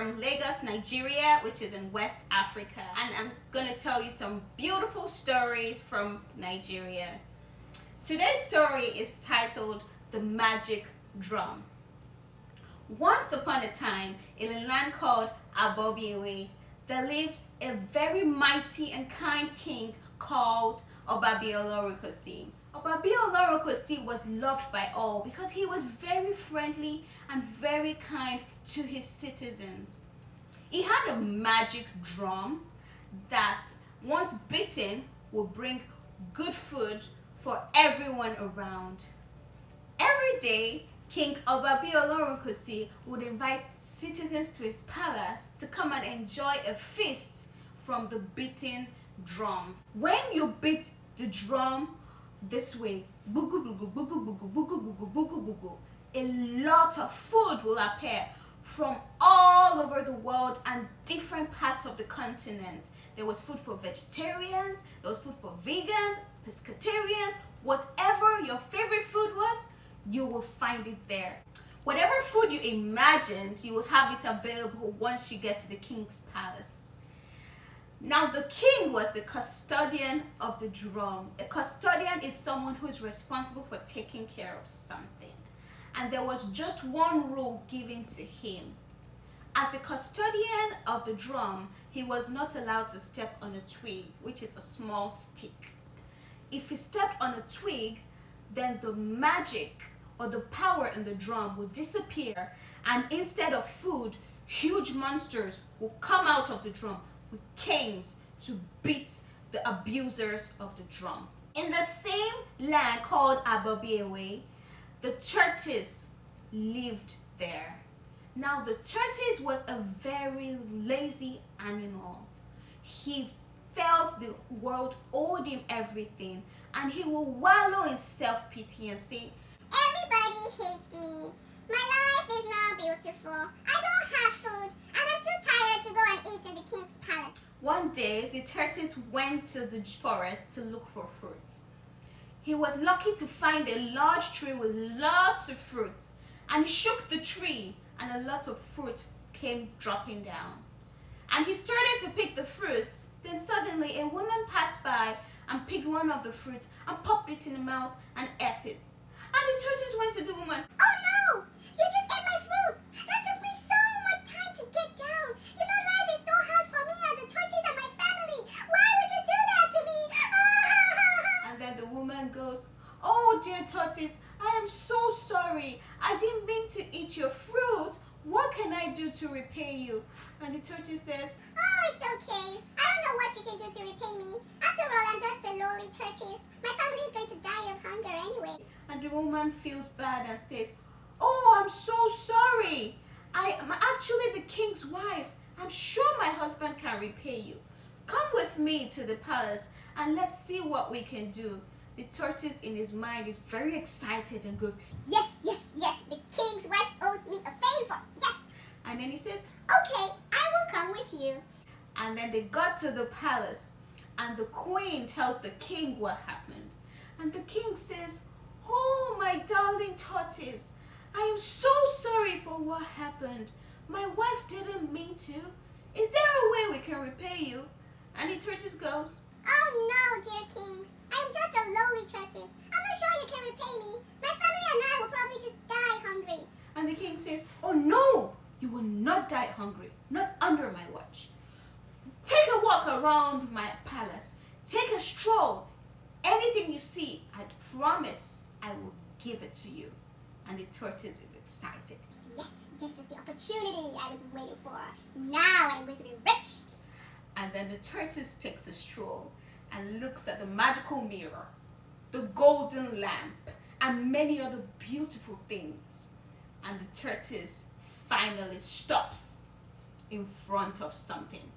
from Lagos, Nigeria, which is in West Africa, and I'm gonna tell you some beautiful stories from Nigeria. Today's story is titled The Magic Drum. Once upon a time, in a land called Adebanjo, there lived a very mighty and kind king called P.A.L. P.A.L was loved by all because he was very friendly and very kind to his citizens. He had a magic drum that, once beaten, would bring good food for everyone around. Every day, King P.A.L would invite citizens to his palace to come and enjoy a feast from the beaten drum. When you beat the drum this way, bugu bugu bugu bugu bugu bugu bugu bugu, a lot of food will appear from all over the world and different parts of the continent. There was food for vegetarians, there was food for vegans, pescatarians, whatever your favorite food was, you will find it there. Whatever food you imagined, you would have it available once you get to the king's palace. Now, the king was the custodian of the drum. A custodian is someone who is responsible for taking care of something. And there was just one rule given to him. As the custodian of the drum, he was not allowed to step on a twig, which is a small stick. If he stepped on a twig, then the magic or the power in the drum would disappear, and instead of food, huge monsters will come out of the drum with canes to beat the abusers of the drum. In the same land called Adebanjo, the tortoise lived there. Now, the tortoise was a very lazy animal. He felt the world owed him everything, and he will wallow in self-pity and say, "Everybody hates me. My life is not beautiful. I don't have food, and I'm too tired to go and eat in the king's palace." One day, the tortoise went to the forest to look for fruit. He was lucky to find a large tree with lots of fruits, and he shook the tree, and a lot of fruit came dropping down. And he started to pick the fruits. Then suddenly a woman passed by and picked one of the fruits and popped it in the mouth and ate it. And the tortoise went to the woman. "Oh no! You just ate my fruit! That took me so much time to get down! You know life is so hard for me as a tortoise and my family! Why would you do that to me?" And then the woman goes, "Oh dear tortoise, I am so sorry. I didn't mean to eat your fruit. What can I do to repay you?" And the tortoise said, "Oh, it's okay. I don't know what you can do to repay me. After all, I'm just a lowly tortoise. My family is going to die of hunger anyway." And the woman feels bad and says, "Oh, I'm so sorry. I am actually the king's wife. I'm sure my husband can repay you. Come with me to the palace and let's see what we can do." The tortoise in his mind is very excited and goes, Yes, yes, yes. The king's wife owes me a favor. Yes. and then he says, "Okay, I will come with you." and then they got to the palace and the queen tells the king what happened. And the king says, "Oh, my darling tortoise, I am so sorry for what happened. My wife didn't mean to. Is there a way we can repay you?" And the tortoise goes, "Oh no, dear king. I'm just a lowly tortoise. I'm not sure you can repay me. My family and I will probably just die hungry." and the king says, "Oh no, you will not die hungry, not under my watch. Take a walk around my palace. Take a stroll. Anything you see, I promise I will give it to you." And the tortoise is excited. Yes, this is the opportunity I was waiting for. Now I'm going to be rich. And then the tortoise takes a stroll and looks at the magical mirror, the golden lamp, and many other beautiful things. And the tortoise finally stops in front of something.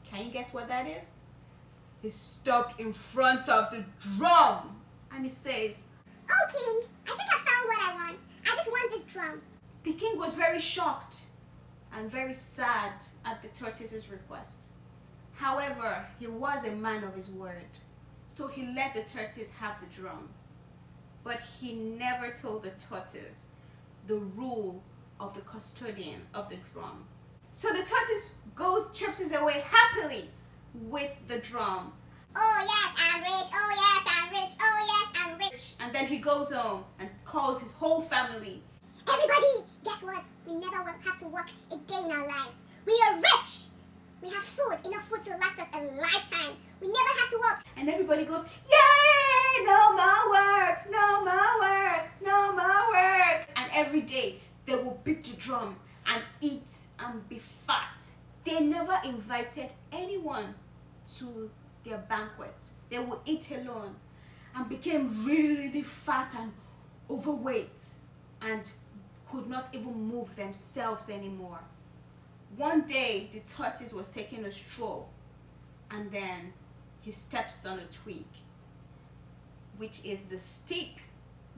Can you guess what that is? He stopped in front of the drum and he says, "Oh, king, I think I found what I want. I just want this drum." The king was very shocked and very sad at the tortoise's request. However, he was a man of his word, so he let the tortoise have the drum. But he never told the tortoise the rule of the custodian of the drum. So the tortoise trips away happily with the drum. Oh yes, I'm rich. Oh yes, I'm rich. Oh yes, I'm rich. And then he goes home and calls his whole family. Everybody, guess what? We never will have to work a day in our lives. We are rich. We have food, enough food to last us a lifetime. We never have to work. And everybody goes, yay! No more work! No more work! No more work! And every day they will beat the drum and eat and be fat. They never invited anyone to their banquets. They would eat alone and became really fat and overweight and could not even move themselves anymore. One day the tortoise was taking a stroll and then he steps on a twig, which is the stick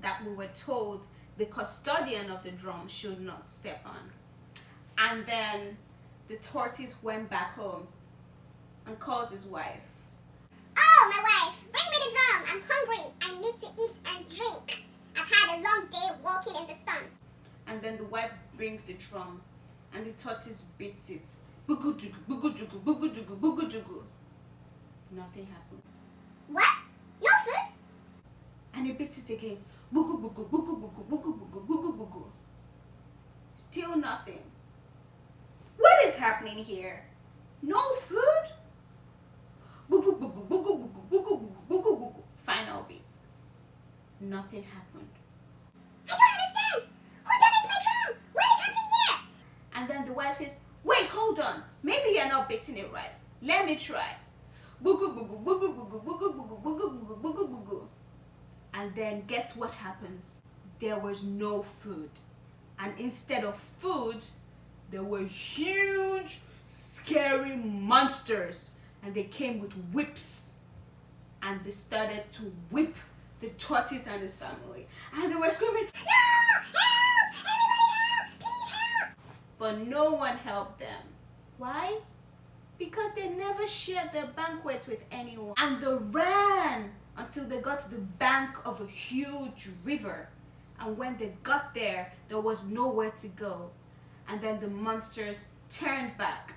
that we were told the custodian of the drum should not step on. And then the tortoise went back home and calls his wife. Oh, my wife, bring me the drum. I'm hungry. I need to eat and drink. I've had a long day walking in the sun. And then the wife brings the drum and the tortoise beats it. Bugu-dugu, bugu-dugu, bugu-dugu, bugu-dugu. Nothing happens. What? No food? And he beats it again. Bugu-bugu, bugu-bugu, bugu-bugu, bugu-bugu. Still nothing. What is happening here? No food? Bugu-bugu, bugu-bugu, bugu-bugu, bugu-bugu. Final beat. Nothing happened. I don't understand. Who damaged my drum? What is happening here? And then the wife says, wait, hold on. Maybe you're not beating it right. Let me try. Bugu-bugu, bugu-bugu, bugu-bugu, bugu-bugu, bugu-bugu. And then guess what happens? There was no food. And instead of food, there were huge, scary monsters. And they came with whips. And they started to whip the tortoise and his family. And they were screaming, No! Help! Everybody help! Please help! but no one helped them. Why? Because they never shared their banquet with anyone. And they ran until they got to the bank of a huge river. And when they got there, there was nowhere to go. And then the monsters turned back.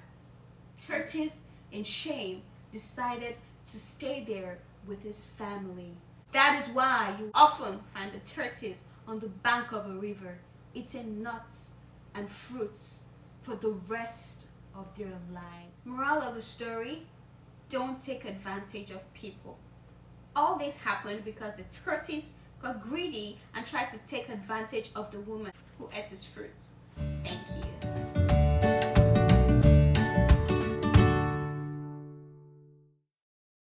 Tortoise, in shame, decided to stay there with his family. That is why you often find the tortoise on the bank of a river, eating nuts and fruits for the rest of their lives. Moral of the story, don't take advantage of people. All this happened because the tortoise got greedy and tried to take advantage of the woman who ate his fruit.